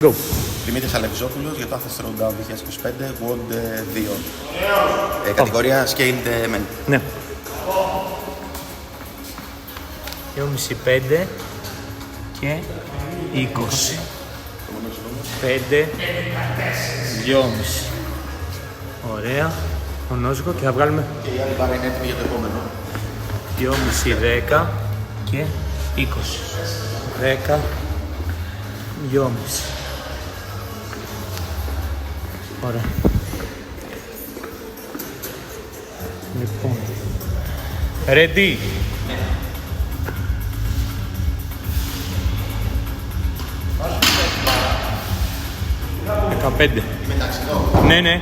Go. Δημήτρης Αλεξόπουλος για το Athens Throwdown 2025 WOD 2. Κατηγορία Scaled Men. Ναι. 2,5, 5 και 20. 5, 2,5. Ωραία. Μονόζυγο και θα βγάλουμε Και η άλλη μπάρα είναι έτοιμη για το επόμενο. 2,5, 10 και 20. 10, 2,5. Ωραία. Λοιπόν. Ready. Ναι. 15. Εντάξει εδώ. Ναι, ναι.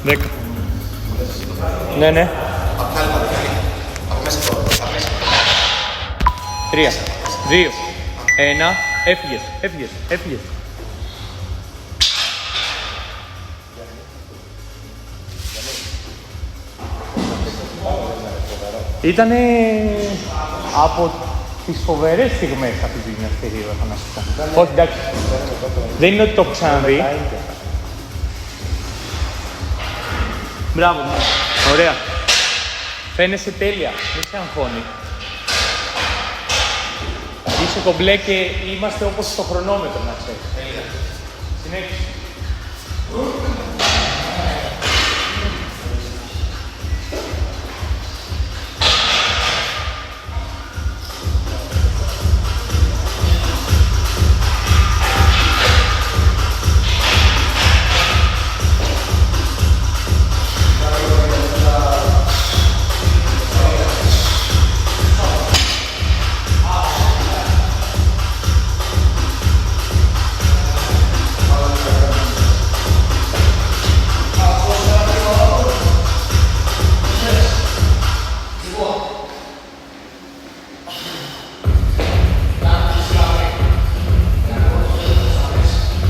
10. Ναι, ναι. Απ' την άλλη μπάρα. Από μέσα εδώ. 3, 2, 1. Έφυγες, έφυγες, έφυγες. Ήτανε από τις φοβερές στιγμές αυτή τη γυμναστηρίου, έχω να σου πω. Όχι, εντάξει. Δεν είναι ότι το έχω ξαναδεί. Μπράβο, ωραία. Φαίνεσαι τέλεια, δεν σε αγχώνει. Είσαι κομπλέ και είμαστε όπως στο χρονόμετρο, να ξέρεις. Συνέχισε.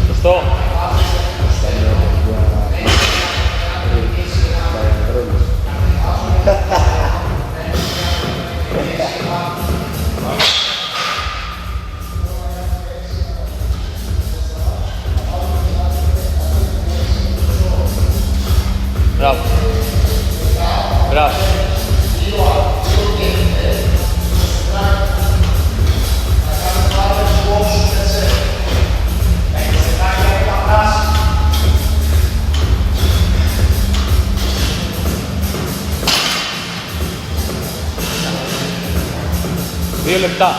Σωστό. Μπράβο. Μπράβο. Δύο λεπτά.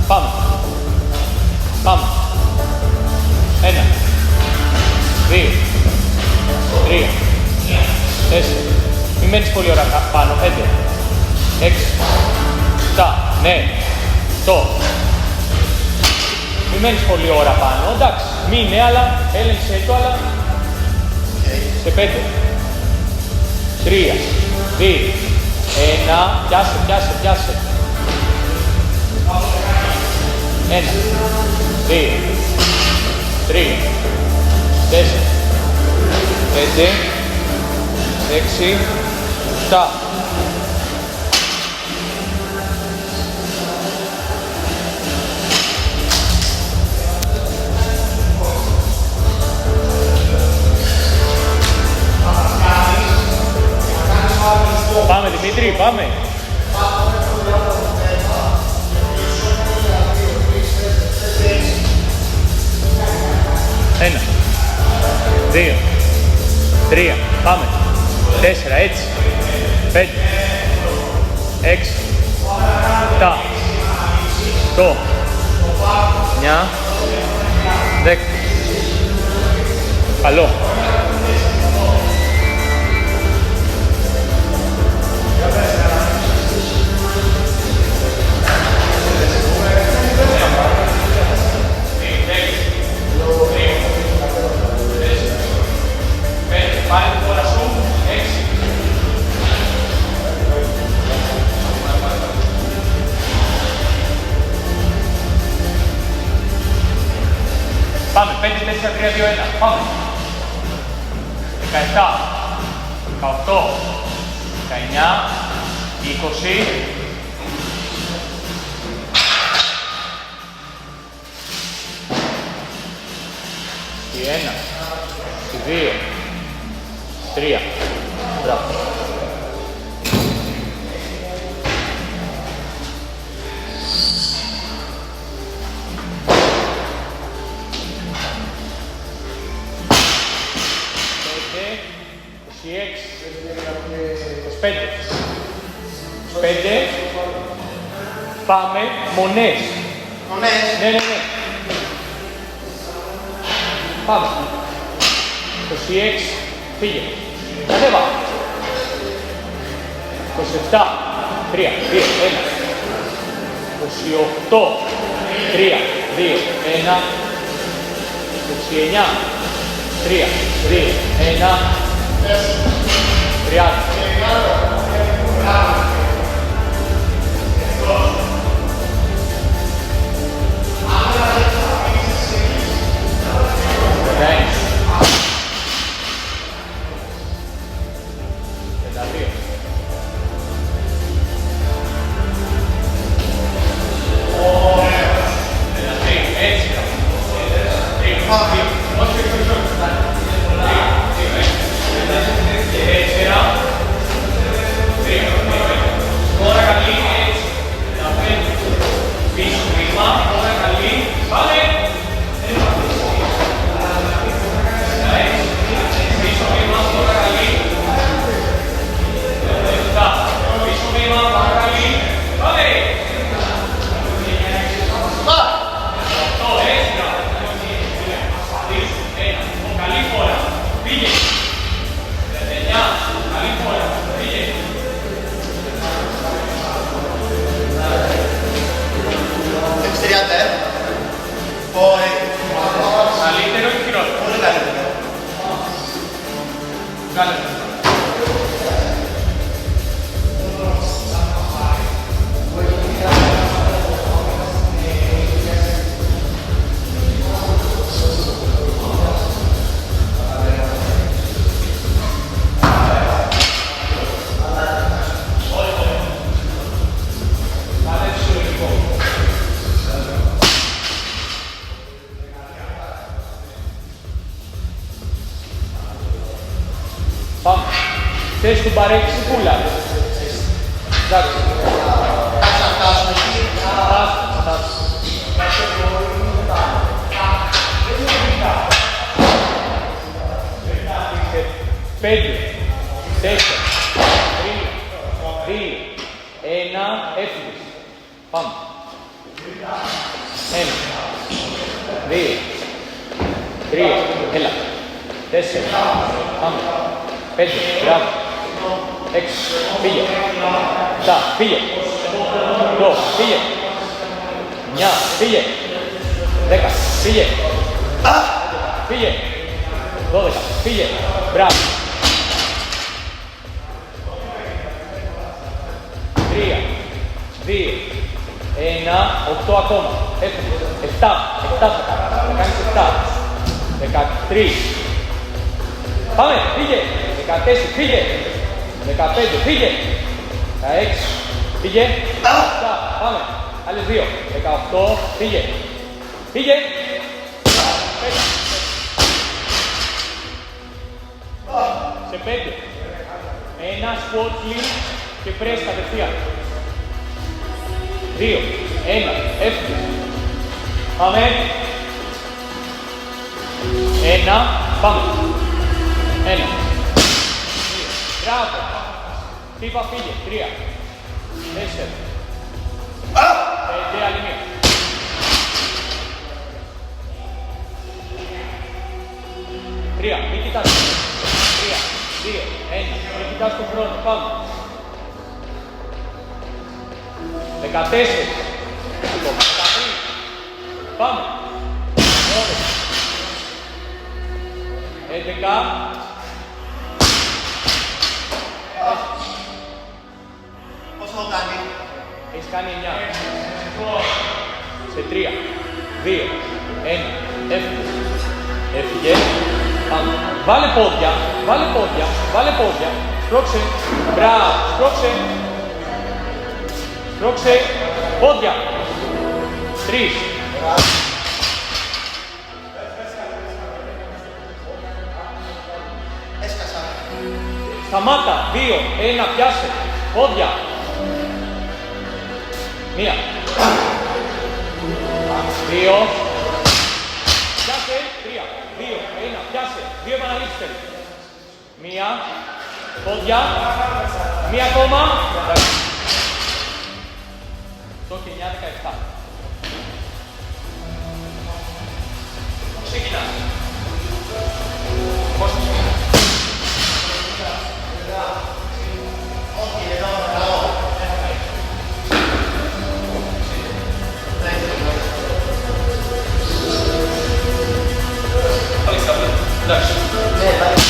Πάμε. Πάμε. 1, 2, 3, 4. Μην μένεις πολύ ώρα πάνω. 5, 6, 7. Ναι. Το. Μην μένεις πολύ ώρα πάνω. Εντάξει. Μείνε, αλλά έλεγξε το, αλλά. Σε 5, 3, 2, 1. Πιάσε, πιάσε, πιάσε. 1, 2, 3, 4, 5, 6, 7. Πάμε Δημήτρη, πάμε. 1, 2, 3, πάμε. 4, έτσι. 5, 6, 7, 8, 9, 10. Καλό. Ya ves, 3-2-1. Πάμε. 17, 18, 19, 20. Και 1, 2, 3. Μπράβο. Πέντε. Πάμε. Μονές. Μονές. Ναι. Πάμε. 26. Φύγε. Κατέβα. 27. 3, 2, 1. 28. 3, 2, 1. 29. 3, 2, 1. 30. Καλύτερο ή χειρότερο? Πολύ καλύτερο. Κάλεσα. Πάμε. Θες του παρέξι πουλά. Εντάξει. Θα φτάσουμε εκεί. Πέντε, 4, 3, 2, 1, έφυγες. Πάμε. 1, 2, 3, έλα. 4, πάμε. 5, μπράβο. 6, φύγε. 7, φύγε. 8, φύγε. 9, φύγε. 10, φύγε. Φύγε. 12, φύγε. Μπράβο. 3, 2, 1, 8 ακόμα. 7 θα κάνεις 7. 13. Πάμε, φύγε. 14, φύγε. 15, φύγε. 16, φύγε. 7, πάμε. Άλλες 2. 18, φύγε. Φύγε. 5. Σε 5. Ένα squat clean και press κατευθείαν. 2, 1, έφυγε. Πάμε. 1, πάμε. 1. Μπράβο. Τύπα φύγε. 3, 4. 5, άλλη μία. 3, μην κοιτάς. 3, 2, 1. Μην κοιτάς τον χρόνο. Πάμε. 14. Ακόμα. 13. Πάμε. 11. Πώς θα το κάνει? Έχεις κάνει 9. Σε 3, 2, 1. Έφυγε. Έφυγε. Πάμε. Βάλε πόδια, βάλε πόδια, βάλε πόδια. Σπρώξε. Μπράβο, σπρώξε. Σπρώξε. Πόδια. 3. Έσκασα. Σταμάτα. 2. 1. Πιάσε. Πόδια. 1. 2. Πιάσε. 3. 2. 1. Πιάσε. 2 επαναλήψεις. 1. Πόδια. 1 ακόμα. Το 9-17. Ξεκινάς. Πώς ξεκινάς. Όχι, εδώ, εδώ. Αλεξάνδρου, εντάξει. Ναι, πάλι.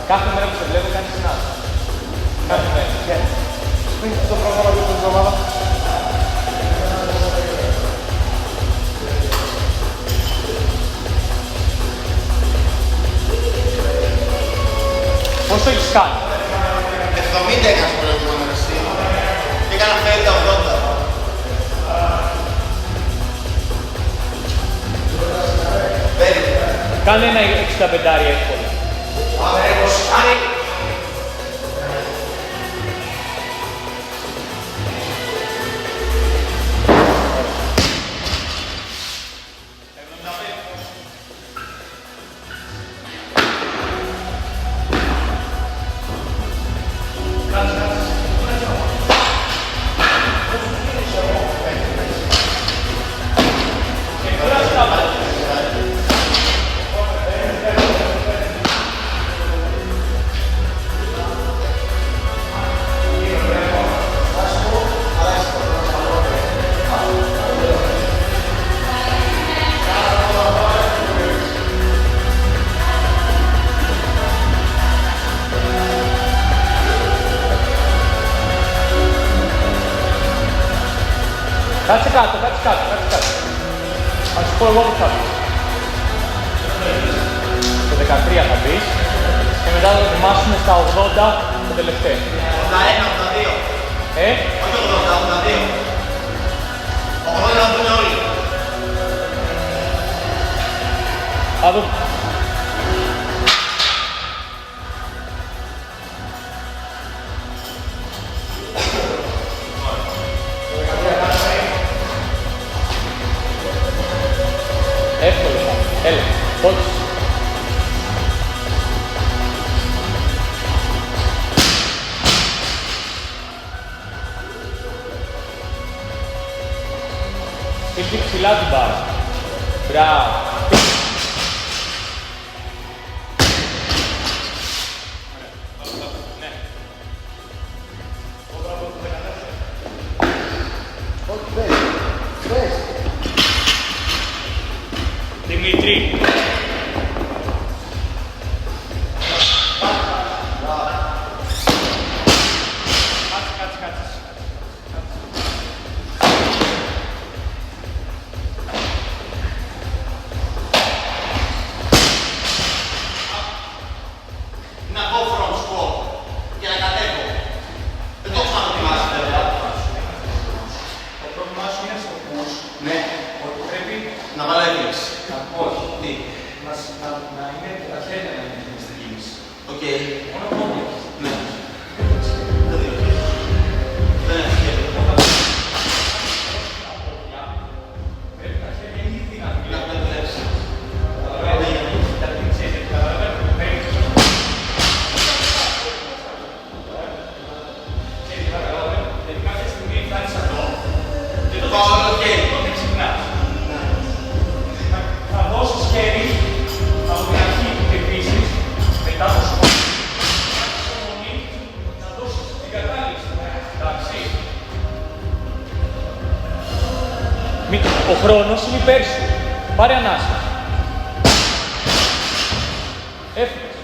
Κάθε μέρα που σε βλέπω κάνεις συνάδελφο. Κάθε μέρα. Σπίτι το πρόγραμμα για την εβδομάδα. Πόσο έχεις κάνει. 70 έκανες προηγούμενο εσύ. Και έκανα 50-80. Κάνε ένα 65 εύκολα. Πάμε ρε πως κάνει. Κάτσε κάτω, κάτσε κάτω, κάτσε κάτω. Ας σου πω εγώ που θα πεις. Το 13 θα πεις και μετά θα δοκιμάσουμε στα 80 το τελευταίο. 81, 82. Όχι 80, 82. 80 να δουν όλοι. Θα δούμε. Εύκολο θα. Έλα, πόντους. Στείλτε ψηλά την μπάρα. Μπράβο. Δημήτρη. Κάτσε. Να go from squat και να κατέβω. Δεν το έχω ξαναδοκιμάσει βέβαια. Το πρόβλημά σου είναι στο push. Ναι. Ότι πρέπει Να βάλω έκπληξη. όχι. Τι. Να είναι τα χέρια να είναι στην κίνηση. Οκ. Μόνο πόδια. Ναι. Δεν είναι. Δεν είναι σχέδιο. Πρέπει τα χέρια είναι ήδη να Να με δουλέψει. Ξέρεις, χρόνος είναι υπέρ σου. Πάρε ανάσα. Έφυγες.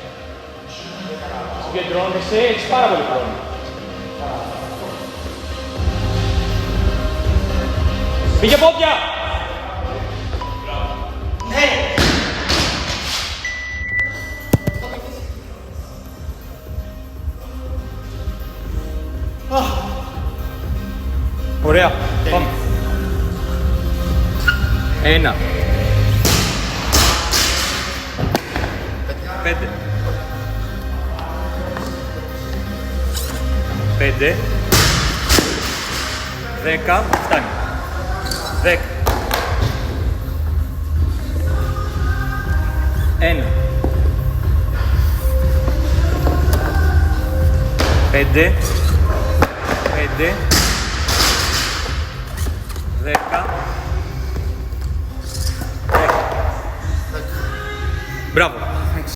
Συγκεντρώνεσαι, έχεις πάρα πολύ χρόνο. Πήγε πόδια! Ωραία, πάμε. 1. 5. 5. 10. Φτάνει. 10. 1. 5. 5. 10. Μπράβο.